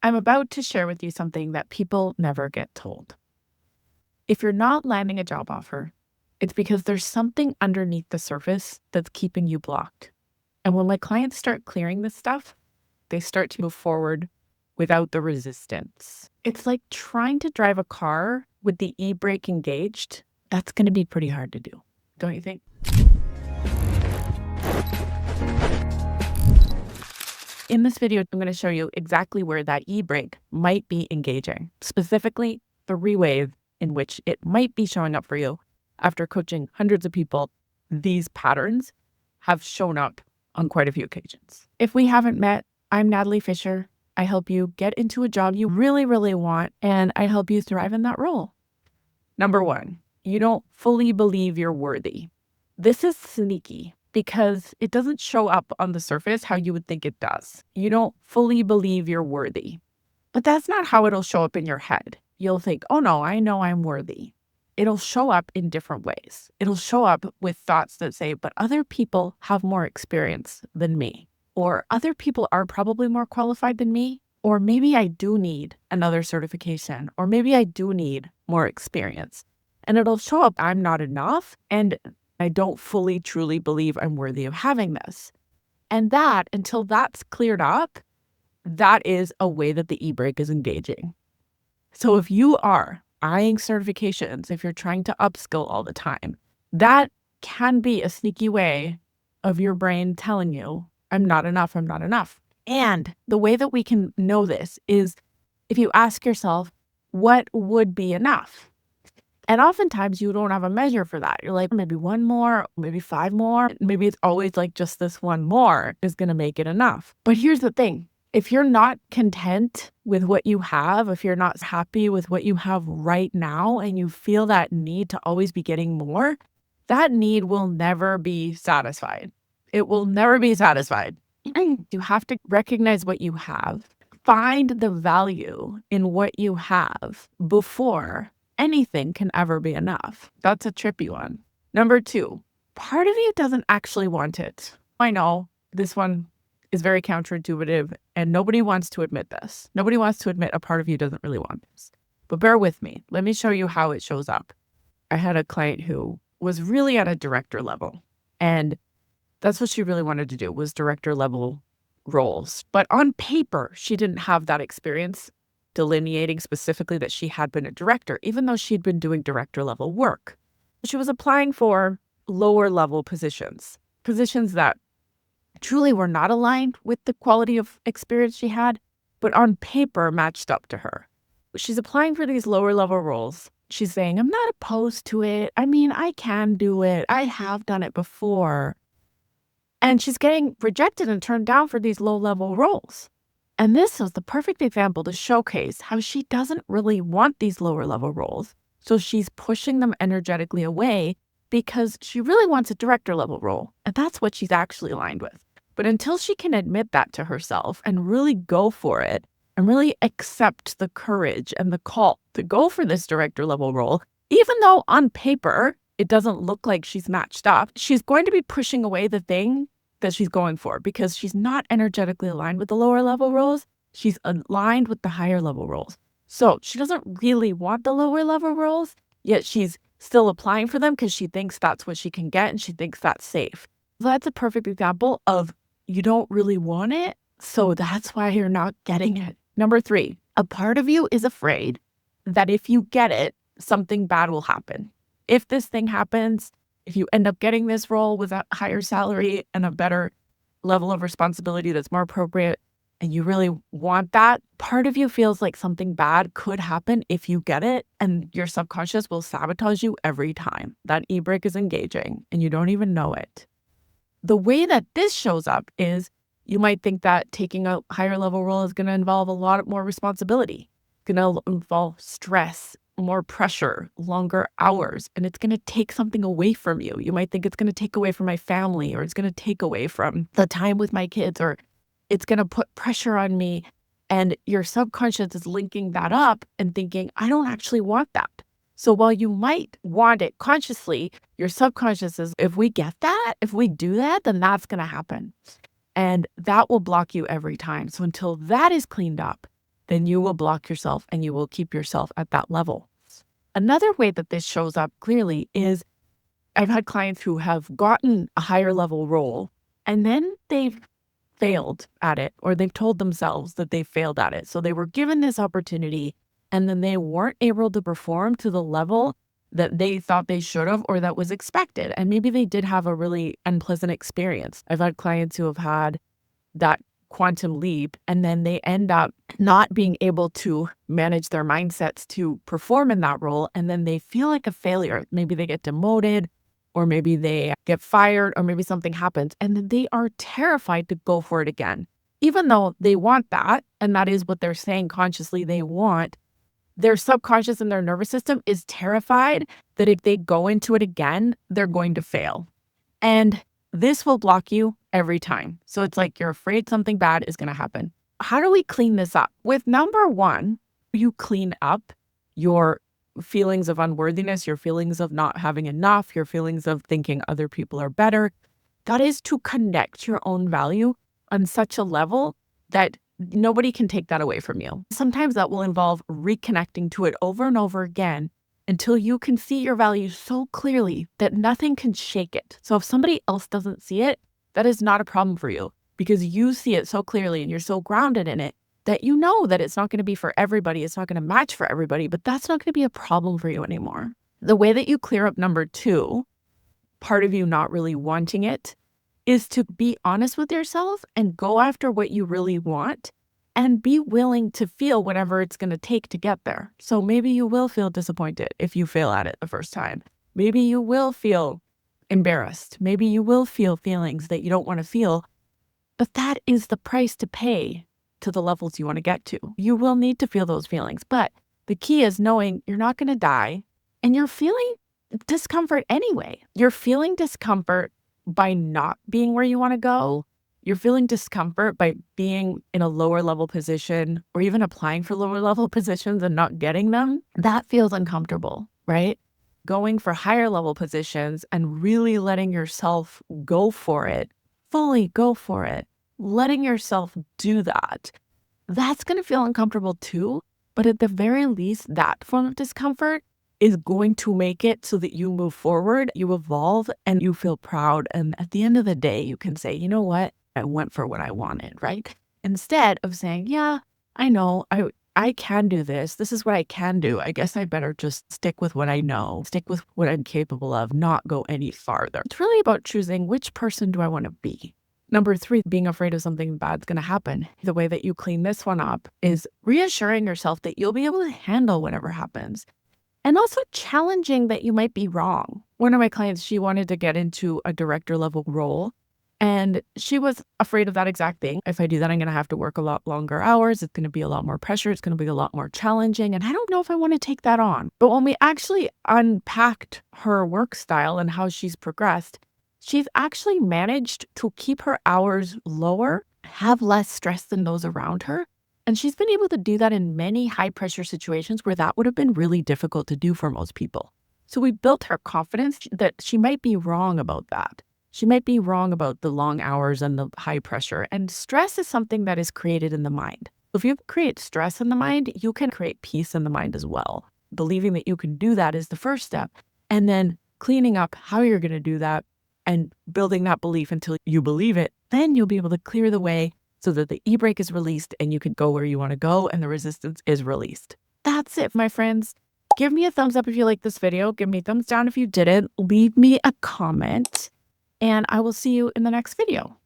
I'm about to share with you something that people never get told. If you're not landing a job offer, it's because there's something underneath the surface that's keeping you blocked. And when my clients start clearing this stuff, they start to move forward without the resistance. It's like trying to drive a car with the e-brake engaged. That's going to be pretty hard to do, don't you think? In this video, I'm going to show you exactly where that e-brake might be engaging, specifically 3 ways in which it might be showing up for you. After coaching hundreds of people, these patterns have shown up on quite a few occasions. If we haven't met, I'm Natalie Fisher. I help you get into a job you really, really want, and I help you thrive in that role. Number 1, you don't fully believe you're worthy. This is sneaky because it doesn't show up on the surface how you would think it does. You don't fully believe you're worthy. But that's not how it'll show up in your head. You'll think, oh no, I know I'm worthy. It'll show up in different ways. It'll show up with thoughts that say, but other people have more experience than me. Or other people are probably more qualified than me. Or maybe I do need another certification. Or maybe I do need more experience. And it'll show up, I'm not enough. And I don't fully, truly believe I'm worthy of having this. And that, until that's cleared up, that is a way that the e-brake is engaging. So if you are eyeing certifications, if you're trying to upskill all the time, that can be a sneaky way of your brain telling you, I'm not enough, I'm not enough. And the way that we can know this is if you ask yourself, what would be enough? And oftentimes you don't have a measure for that. You're like, maybe 1 more, maybe 5 more. Maybe it's always like just this 1 more is going to make it enough. But here's the thing. If you're not content with what you have, if you're not happy with what you have right now, and you feel that need to always be getting more, that need will never be satisfied. It will never be satisfied. You have to recognize what you have, find the value in what you have before anything can ever be enough. That's a trippy one. Number 2, part of you doesn't actually want it. I know this one is very counterintuitive and nobody wants to admit this. Nobody wants to admit a part of you doesn't really want this. But bear with me. Let me show you how it shows up. I had a client who was really at a director level, and that's what she really wanted to do, was director level roles. But on paper, she didn't have that experience delineating specifically that she had been a director, even though she'd been doing director level work. She was applying for lower level positions that truly were not aligned with the quality of experience she had, but on paper matched up to her. She's applying for these lower level roles. She's saying, I'm not opposed to it. I mean, I can do it. I have done it before. And she's getting rejected and turned down for these low level roles. And this is the perfect example to showcase how she doesn't really want these lower level roles. So she's pushing them energetically away because she really wants a director level role. And that's what she's actually aligned with. But until she can admit that to herself and really go for it and really accept the courage and the call to go for this director level role, even though on paper it doesn't look like she's matched up, she's going to be pushing away the thing that she's going for because she's not energetically aligned with the lower level roles. She's aligned with the higher level roles. So she doesn't really want the lower level roles, yet she's still applying for them because she thinks that's what she can get and she thinks that's safe. So that's a perfect example of you don't really want it, so that's why you're not getting it. Number 3, a part of you is afraid that if you get it, something bad will happen. If this thing happens, if you end up getting this role with a higher salary and a better level of responsibility that's more appropriate, and you really want that, part of you feels like something bad could happen if you get it, and your subconscious will sabotage you every time. That e-brake is engaging, and you don't even know it. The way that this shows up is you might think that taking a higher level role is going to involve a lot more responsibility, going to involve stress, more pressure, longer hours, and it's going to take something away from you. You might think it's going to take away from my family, or it's going to take away from the time with my kids, or it's going to put pressure on me. And your subconscious is linking that up and thinking, I don't actually want that. So while you might want it consciously, your subconscious is, if we get that, if we do that, then that's going to happen. And that will block you every time. So until that is cleaned up, then you will block yourself and you will keep yourself at that level. Another way that this shows up clearly is I've had clients who have gotten a higher level role and then they've failed at it, or they've told themselves that they failed at it. So they were given this opportunity and then they weren't able to perform to the level that they thought they should have or that was expected. And maybe they did have a really unpleasant experience. I've had clients who have had that quantum leap and then they end up not being able to manage their mindsets to perform in that role. And then they feel like a failure. Maybe they get demoted, or maybe they get fired, or maybe something happens. And then they are terrified to go for it again. Even though they want that, and that is what they're saying consciously they want, their subconscious and their nervous system is terrified that if they go into it again, they're going to fail. And this will block you every time. So it's like you're afraid something bad is going to happen. How do we clean this up? With number one, you clean up your feelings of unworthiness, your feelings of not having enough, your feelings of thinking other people are better. That is to connect your own value on such a level that nobody can take that away from you. Sometimes that will involve reconnecting to it over and over again until you can see your value so clearly that nothing can shake it. So if somebody else doesn't see it, that is not a problem for you because you see it so clearly and you're so grounded in it that you know that it's not going to be for everybody. It's not going to match for everybody, but that's not going to be a problem for you anymore. The way that you clear up number two, part of you not really wanting it, is to be honest with yourself and go after what you really want and be willing to feel whatever it's going to take to get there. So maybe you will feel disappointed if you fail at it the first time. Maybe you will feel embarrassed. Maybe you will feel feelings that you don't want to feel, but that is the price to pay to the levels you want to get to. You will need to feel those feelings, but the key is knowing you're not going to die and you're feeling discomfort anyway. You're feeling discomfort by not being where you want to go. You're feeling discomfort by being in a lower level position or even applying for lower level positions and not getting them. That feels uncomfortable, right? Going for higher level positions and really letting yourself go for it, fully go for it, letting yourself do that, that's going to feel uncomfortable too. But at the very least, that form of discomfort is going to make it so that you move forward, you evolve, and you feel proud. And at the end of the day, you can say, you know what? I went for what I wanted, right? Instead of saying, yeah, I know, I can do this. This is what I can do. I guess I better just stick with what I know, stick with what I'm capable of, not go any farther. It's really about choosing which person do I want to be. Number three, being afraid of something bad's going to happen. The way that you clean this one up is reassuring yourself that you'll be able to handle whatever happens. And also challenging that you might be wrong. One of my clients, she wanted to get into a director level role. And she was afraid of that exact thing. If I do that, I'm going to have to work a lot longer hours. It's going to be a lot more pressure. It's going to be a lot more challenging. And I don't know if I want to take that on. But when we actually unpacked her work style and how she's progressed, she's actually managed to keep her hours lower, have less stress than those around her. And she's been able to do that in many high pressure situations where that would have been really difficult to do for most people. So we built her confidence that she might be wrong about that. She might be wrong about the long hours and the high pressure. And stress is something that is created in the mind. If you create stress in the mind, you can create peace in the mind as well. Believing that you can do that is the first step. And then cleaning up how you're going to do that and building that belief until you believe it, then you'll be able to clear the way so that the e-brake is released and you can go where you want to go and the resistance is released. That's it, my friends. Give me a thumbs up if you like this video. Give me a thumbs down if you didn't. Leave me a comment. And I will see you in the next video.